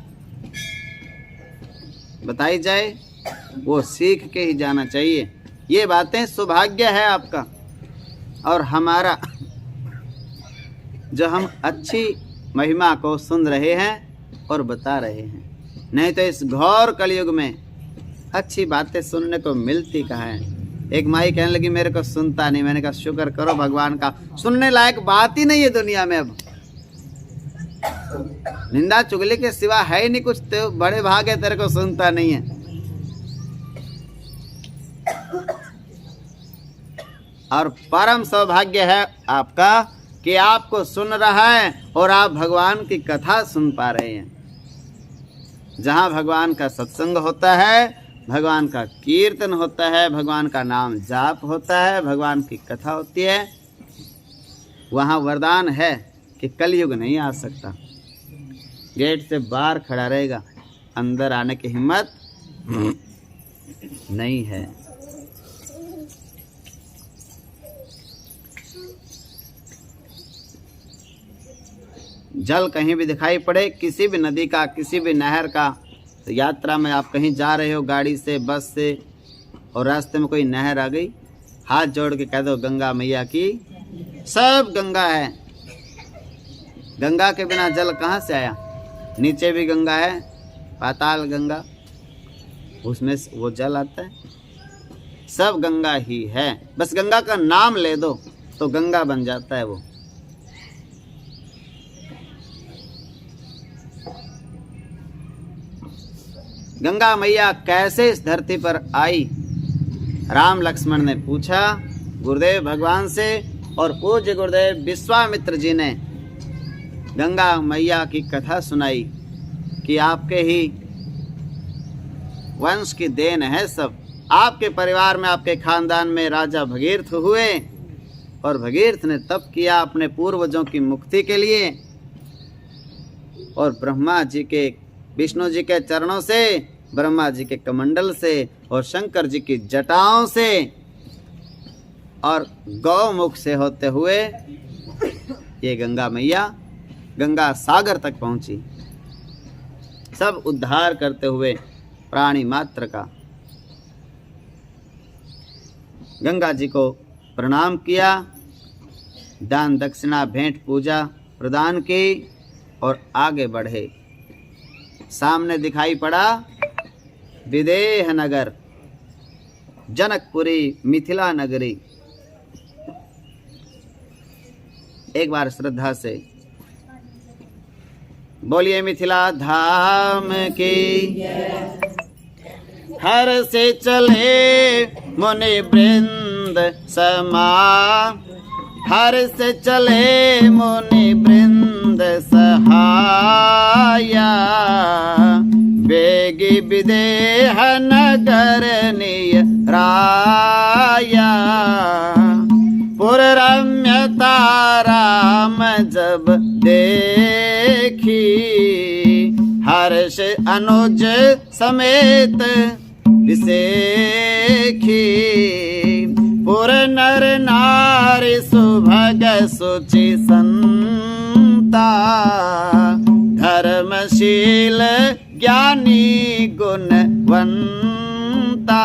बताई जाए वो सीख के ही जाना चाहिए। ये बातें सौभाग्य है आपका और हमारा, जो हम अच्छी महिमा को सुन रहे हैं और बता रहे हैं। नहीं तो इस घोर कलयुग में अच्छी बातें सुनने को मिलती कहाँ है। एक माई कहने लगी मेरे को सुनता नहीं। मैंने कहा शुक्र करो भगवान का, सुनने लायक बात ही नहीं है दुनिया में। अब निंदा चुगली के सिवा है ही नहीं कुछ, तो बड़े भाग है तेरे को सुनता नहीं है। और परम सौभाग्य है आपका कि आपको सुन रहा है और आप भगवान की कथा सुन पा रहे हैं। जहाँ भगवान का सत्संग होता है, भगवान का कीर्तन होता है, भगवान का नाम जाप होता है, भगवान की कथा होती है, वहाँ वरदान है कि कलयुग नहीं आ सकता। गेट से बाहर खड़ा रहेगा, अंदर आने की हिम्मत नहीं है। जल कहीं भी दिखाई पड़े, किसी भी नदी का, किसी भी नहर का, तो यात्रा में आप कहीं जा रहे हो गाड़ी से, बस से, और रास्ते में कोई नहर आ गई, हाथ जोड़ के कह दो गंगा मैया की। सब गंगा है। गंगा के बिना जल कहाँ से आया? नीचे भी गंगा है, पाताल गंगा, उसमें वो जल आता है। सब गंगा ही है। बस गंगा का नाम ले दो तो गंगा बन जाता है वो। गंगा मैया कैसे इस धरती पर आई? राम लक्ष्मण ने पूछा गुरुदेव भगवान से, और पूज्य गुरुदेव विश्वामित्र जी ने गंगा मैया की कथा सुनाई कि आपके ही वंश की देन है सब। आपके परिवार में, आपके खानदान में राजा भगीरथ हुए और भगीरथ ने तप किया अपने पूर्वजों की मुक्ति के लिए, और ब्रह्मा जी के, विष्णु जी के चरणों से, ब्रह्मा जी के कमंडल से, और शंकर जी की जटाओं से, और गौमुख से होते हुए ये गंगा मैया गंगा सागर तक पहुंची, सब उद्धार करते हुए प्राणी मात्र का। गंगा जी को प्रणाम किया, दान दक्षिणा भेंट पूजा प्रदान की और आगे बढ़े। सामने दिखाई पड़ा विदेह नगर, जनकपुरी, मिथिला नगरी। एक बार श्रद्धा से बोलिए मिथिला धाम की। हर से चले मुनि वृंद समा, हर से चले मुनि वृंद सहाया, बेगी विदेह नगर निय राया, पुर रम्यता राम जब देखी, हर्ष अनुज समेत विसेखी, पुर नर नारी सुभग सुचि संता, धर्मशील ज्ञानी गुणवंता।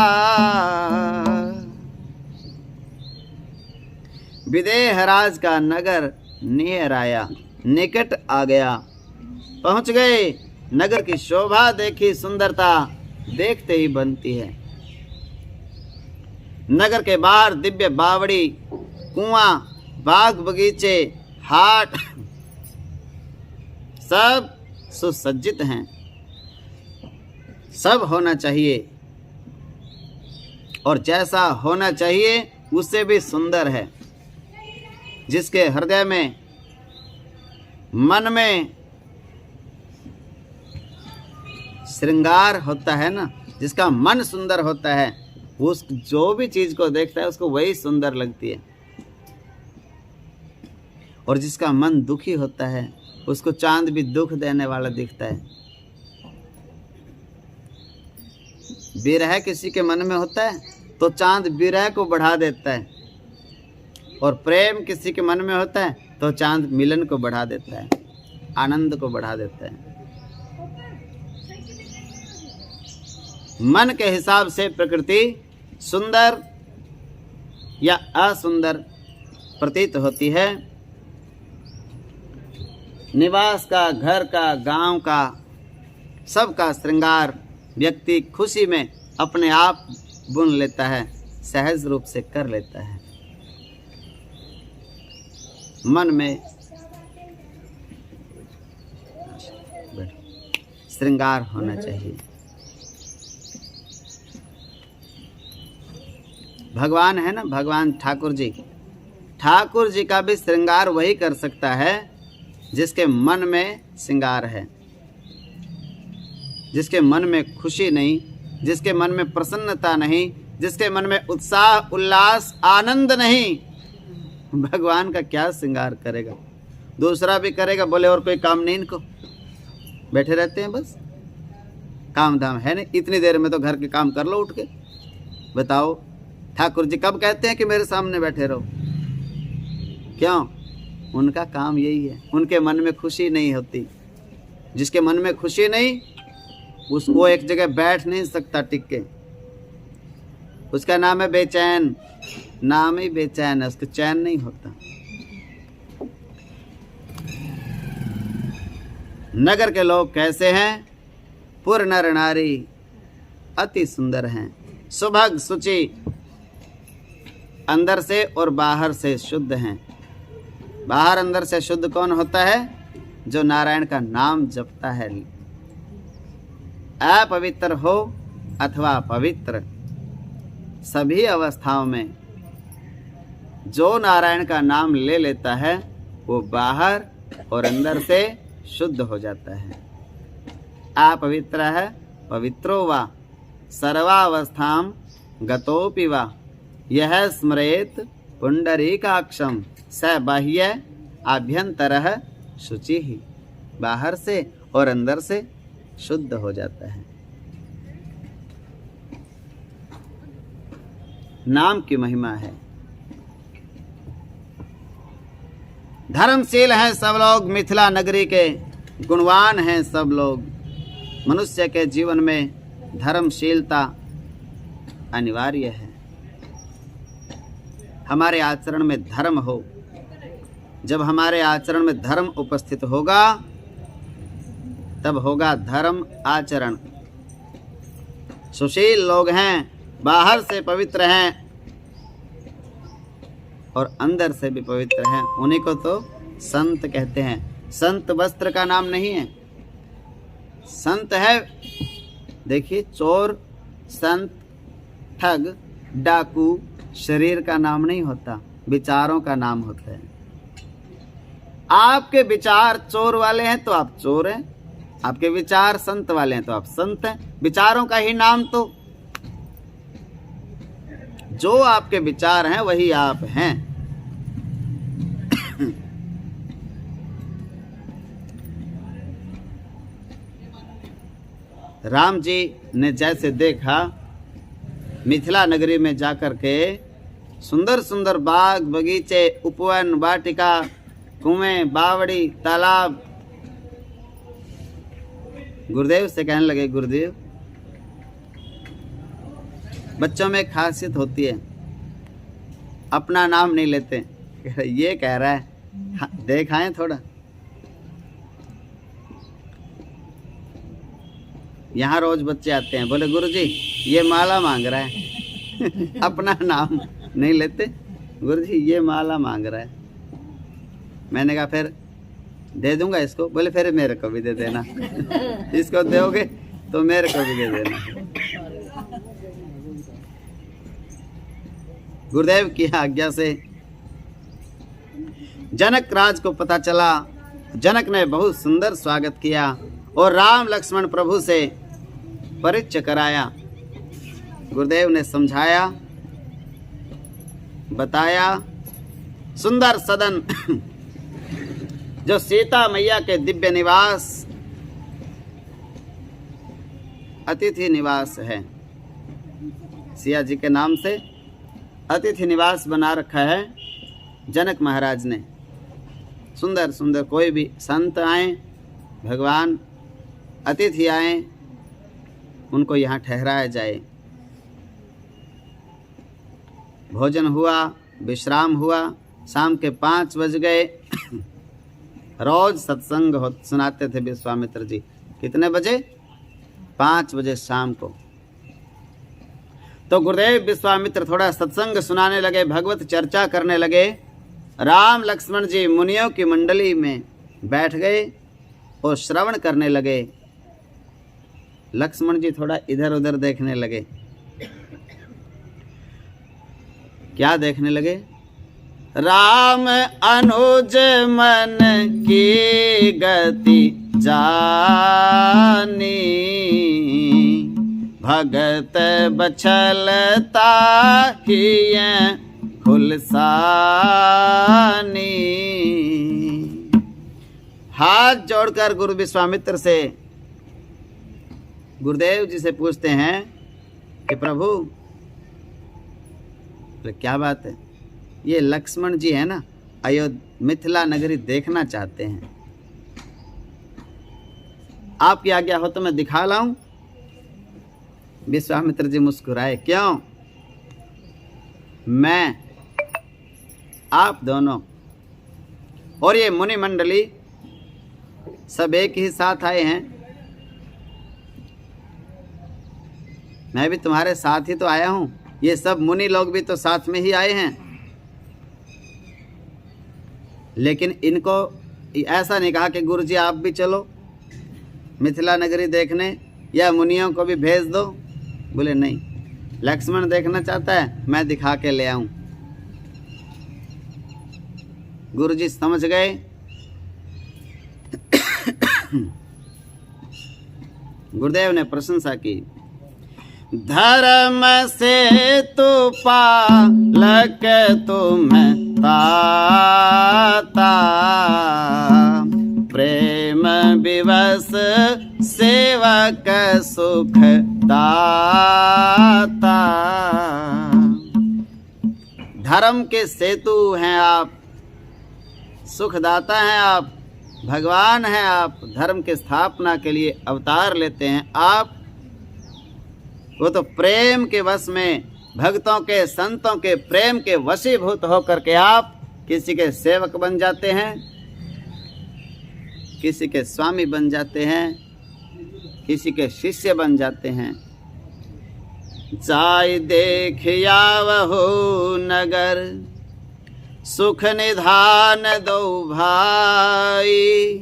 विदेहराज का नगर नियर आया, निकट आ गया, पहुंच गए। नगर की शोभा देखी, सुंदरता देखते ही बनती है। नगर के बाहर दिव्य बावड़ी, कुआं, बाग बगीचे, हाट सब सुसज्जित हैं। सब होना चाहिए, और जैसा होना चाहिए उससे भी सुंदर है। जिसके हृदय में, मन में श्रृंगार होता है ना, जिसका मन सुंदर होता है, उस जो भी चीज को देखता है उसको वही सुंदर लगती है। और जिसका मन दुखी होता है उसको चांद भी दुख देने वाला दिखता है। विरह किसी के मन में होता है तो चांद विरह को बढ़ा देता है, और प्रेम किसी के मन में होता है तो चांद मिलन को बढ़ा देता है, आनंद को बढ़ा देता है। मन के हिसाब से प्रकृति सुंदर या असुंदर प्रतीत होती है। निवास का, घर का, गांव का, सबका श्रृंगार व्यक्ति खुशी में अपने आप बुन लेता है, सहज रूप से कर लेता है। मन में श्रृंगार होना चाहिए। भगवान है ना, भगवान ठाकुर जी का भी श्रृंगार वही कर सकता है जिसके मन में श्रृंगार है, जिसके मन में खुशी नहीं, जिसके मन में प्रसन्नता नहीं, जिसके मन में उत्साह, उल्लास, आनंद नहीं, भगवान का क्या श्रृंगार करेगा। दूसरा भी करेगा, बोले और कोई काम नहीं इनको, बैठे रहते हैं बस, काम धाम है नहीं, इतनी देर में तो घर के काम कर लो उठ के। बताओ ठाकुर जी कब कहते हैं कि मेरे सामने बैठे रहो? क्यों? उनका काम यही है। उनके मन में खुशी नहीं होती। जिसके मन में खुशी नहीं, उसको एक जगह बैठ नहीं सकता टिक के। उसका नाम है बेचैन, नाम ही बेचैन है, उसको चैन नहीं होता। नगर के लोग कैसे हैं? पुर नर नारी अति सुंदर हैं, सुभग सुचि, अंदर से और बाहर से शुद्ध हैं। बाहर अंदर से शुद्ध कौन होता है? जो नारायण का नाम जपता है। अपवित्र हो अथवा पवित्र, सभी अवस्थाओं में जो नारायण का नाम ले लेता है वो बाहर और अंदर से शुद्ध हो जाता है। अपवित्र है पवित्रो वा सर्वावस्थां गतोपि वा यह स्मरेत पुंडरीकाक्षम स बाह्य आभ्यंतरः शुचिः। बाहर से और अंदर से शुद्ध हो जाता है। नाम की महिमा है। धर्मशील हैं सब लोग, मिथिला नगरी के गुणवान हैं सब लोग। मनुष्य के जीवन में धर्मशीलता अनिवार्य है। हमारे आचरण में धर्म हो। जब हमारे आचरण में धर्म उपस्थित होगा तब होगा धर्म आचरण। सुशील लोग हैं, बाहर से पवित्र हैं और अंदर से भी पवित्र हैं, उन्हीं को तो संत कहते हैं। संत वस्त्र का नाम नहीं है। संत है, देखिए, चोर, संत, ठग, डाकू शरीर का नाम नहीं होता, विचारों का नाम होता है। आपके विचार चोर वाले हैं तो आप चोर हैं, आपके विचार संत वाले हैं तो आप संत हैं। विचारों का ही नाम तो, जो आपके विचार हैं वही आप हैं। राम जी ने जैसे देखा मिथिला नगरी में जाकर के सुंदर सुंदर बाग बगीचे, उपवन, वाटिका, कुएं, बावड़ी, तालाब, गुरुदेव से कहने लगे, गुरुदेव बच्चों में एक खासियत होती है, अपना नाम नहीं लेते। ये कह रहा है, हाँ, देखाएं थोड़ा। यहाँ रोज बच्चे आते हैं, बोले गुरुजी ये माला मांग रहा है। अपना नाम नहीं लेते। गुरुजी ये माला मांग रहा है। मैंने कहा फिर दे दूंगा इसको। बोले फिर मेरे को भी दे देना। इसको दोगे तो मेरे को भी दे देना। गुरुदेव की आज्ञा से जनक राज को पता चला। जनक ने बहुत सुंदर स्वागत किया और राम लक्ष्मण प्रभु से परिचय कराया। गुरुदेव ने समझाया, बताया। सुंदर सदन जो सीता मैया के दिव्य निवास, अतिथि निवास है, सिया जी के नाम से अतिथि निवास बना रखा है जनक महाराज ने। सुंदर सुंदर, कोई भी संत आए, भगवान, अतिथि आए, उनको यहाँ ठहराया जाए। भोजन हुआ, विश्राम हुआ, शाम के 5 बज गए। रोज सत्संग सुनाते थे विश्वामित्र जी। कितने बजे? 5 बजे शाम को। तो गुरुदेव विश्वामित्र थोड़ा सत्संग सुनाने लगे, भगवत चर्चा करने लगे। राम लक्ष्मण जी मुनियों की मंडली में बैठ गए और श्रवण करने लगे। लक्ष्मण जी थोड़ा इधर उधर देखने लगे। क्या देखने लगे? राम अनुज मन की गति जानी, भगत बछलता ही खुलसानी। हाथ जोड़कर गुरु विश्वामित्र से गुरुदेव जी से पूछते हैं कि प्रभु, तो क्या बात है? ये लक्ष्मण जी है ना, अयोध्या मिथिला नगरी देखना चाहते हैं। आपकी आज्ञा हो तो मैं दिखा लाऊं? विश्वामित्र जी मुस्कुराए। क्यों? मैं, आप दोनों और ये मुनि मंडली सब एक ही साथ आए हैं। मैं भी तुम्हारे साथ ही तो आया हूं। ये सब मुनि लोग भी तो साथ में ही आए हैं। लेकिन इनको ऐसा नहीं कहा कि गुरु जी आप भी चलो मिथिला नगरी देखने, या मुनियों को भी भेज दो। बोले नहीं, लक्ष्मण देखना चाहता है, मैं दिखा के ले आऊं। गुरु जी समझ गए। गुरुदेव ने प्रशंसा की। धर्म से तू पालक तुम ताता, प्रेम विवश सेवक सुख दाता। धर्म के सेतु हैं आप, सुखदाता हैं आप, भगवान हैं आप। धर्म के स्थापना के लिए अवतार लेते हैं आप। वो तो प्रेम के वश में, भक्तों के, संतों के प्रेम के वशीभूत होकर के आप किसी के सेवक बन जाते हैं, किसी के स्वामी बन जाते हैं, किसी के शिष्य बन जाते हैं। जाय देख आवहु नगर, सुख निधान दो भाई,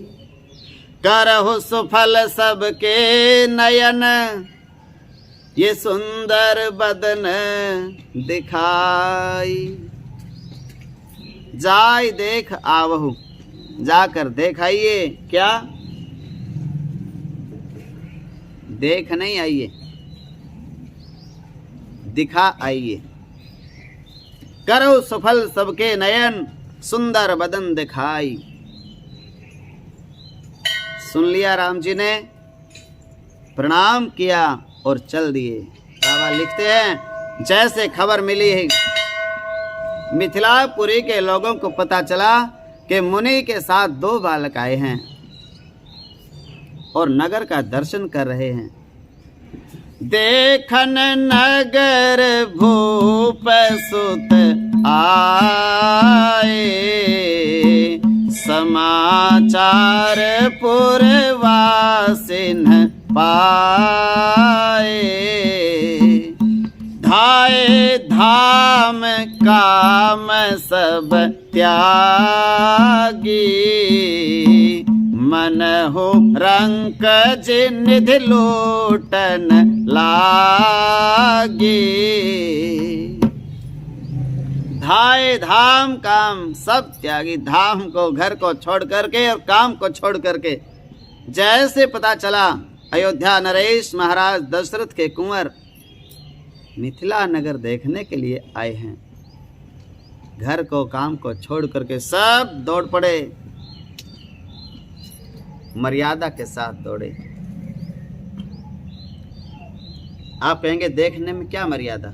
करहु सुफल सबके नयन, ये सुंदर बदन दिखाई। जाय देख आवहु, जाकर देखाइए। क्या? देख नहीं आइए, दिखा आइए। करो सफल सबके नयन, सुंदर बदन दिखाई। सुन लिया राम जी ने, प्रणाम किया और चल दिए। बाबा लिखते हैं, जैसे खबर मिली है मिथिलापुरी के लोगों को पता चला कि मुनि के साथ 2 बालक आए हैं और नगर का दर्शन कर रहे हैं। देखन नगर भूप सुत आए, समाचार पुरवासिन पाए। धाये धाम काम सब त्यागी, मन हो रंक जिनिधि लूटन लागी। धाये धाम काम सब त्यागी, धाम को, घर को छोड़ करके और काम को छोड़ करके। जैसे पता चला अयोध्या नरेश महाराज दशरथ के कुंवर मिथिला नगर देखने के लिए आए हैं, घर को, काम को छोड़ करके सब दौड़ पड़े, मर्यादा के साथ दौड़े। आप कहेंगे देखने में क्या मर्यादा?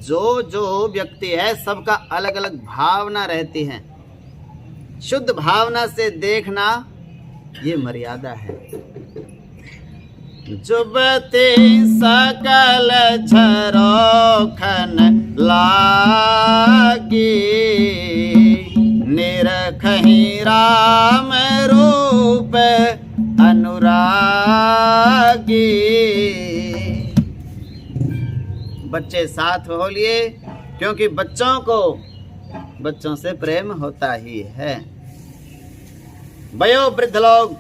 जो जो व्यक्ति है सबका अलग अलग भावना रहती है। शुद्ध भावना से देखना ये मर्यादा है। जुबते सकल झरोखन लागी, निरखहि राम रूप अनुरागी। बच्चे साथ हो लिए, क्योंकि बच्चों से प्रेम होता ही है। वयोवृद्ध लोग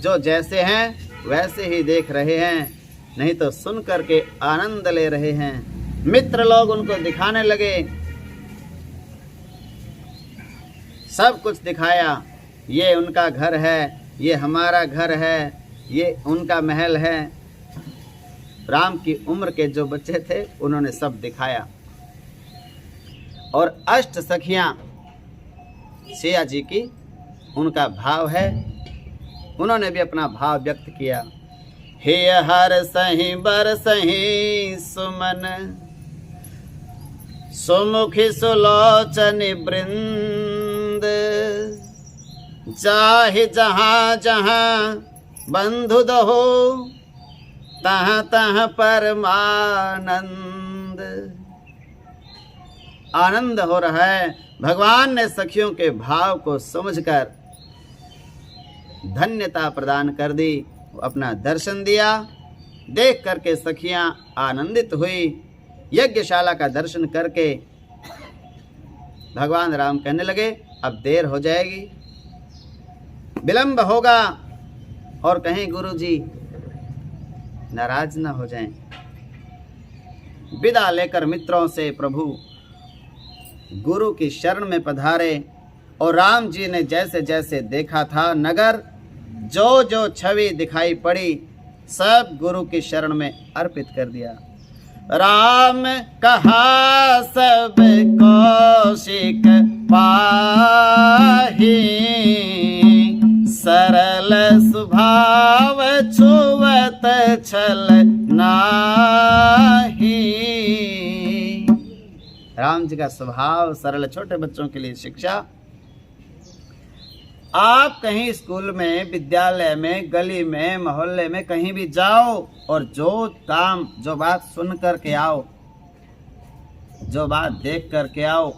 जो जैसे हैं वैसे ही देख रहे हैं, नहीं तो सुन करके आनंद ले रहे हैं। मित्र लोग उनको दिखाने लगे, सब कुछ दिखाया, ये उनका घर है, ये हमारा घर है, ये उनका महल है। राम की उम्र के जो बच्चे थे उन्होंने सब दिखाया। और अष्ट सखियां सिया जी की, उनका भाव है, उन्होंने भी अपना भाव व्यक्त किया। हे हर सही बर सही सुमन, सुमुखी सुलोचन वृंद, चाहे जहाँ जहाँ बंधु दहो, तहाँ तहाँ परमानंद। आनंद हो रहा है। भगवान ने सखियों के भाव को समझकर धन्यता प्रदान कर दी, अपना दर्शन दिया। देख करके सखियां आनंदित हुई। यज्ञशाला का दर्शन करके भगवान राम कहने लगे, अब देर हो जाएगी, विलंब होगा, और कहीं गुरुजी नाराज ना हो जाएं। विदा लेकर मित्रों से प्रभु गुरु की शरण में पधारे, और राम जी ने जैसे जैसे देखा था नगर, जो जो छवि दिखाई पड़ी, सब गुरु की शरण में अर्पित कर दिया। राम कहा सब कौशिक पाही, सरल स्वभाव छुवत छल नाही। राम जी का स्वभाव सरल, छोटे बच्चों के लिए शिक्षा। आप कहीं स्कूल में, विद्यालय में, गली में, मोहल्ले में कहीं भी जाओ, और जो काम, जो बात सुन कर के आओ, जो बात देख कर के आओ,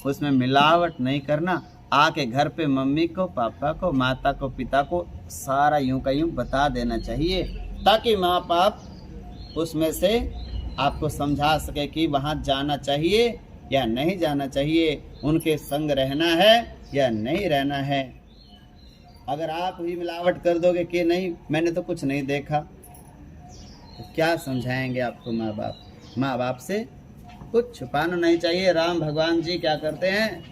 उसमें मिलावट नहीं करना। आके घर पे मम्मी को, पापा को, माता को, पिता को सारा यूं का यूं बता देना चाहिए, ताकि माँ बाप उसमें से आपको समझा सके कि वहाँ जाना चाहिए या नहीं जाना चाहिए, उनके संग रहना है या नहीं रहना है। अगर आप ही मिलावट कर दोगे कि नहीं, मैंने तो कुछ नहीं देखा, तो क्या समझाएंगे आपको माँ बाप। माँ बाप से कुछ छुपाना नहीं चाहिए। राम भगवान जी क्या करते हैं,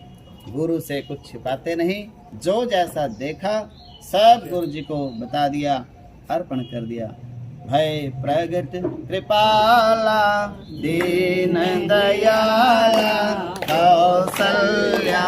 गुरु से कुछ छिपाते नहीं। जो जैसा देखा सब गुरु जी को बता दिया, अर्पण कर दिया। भय प्रगट कृपाला दीन दयाला कौसल्या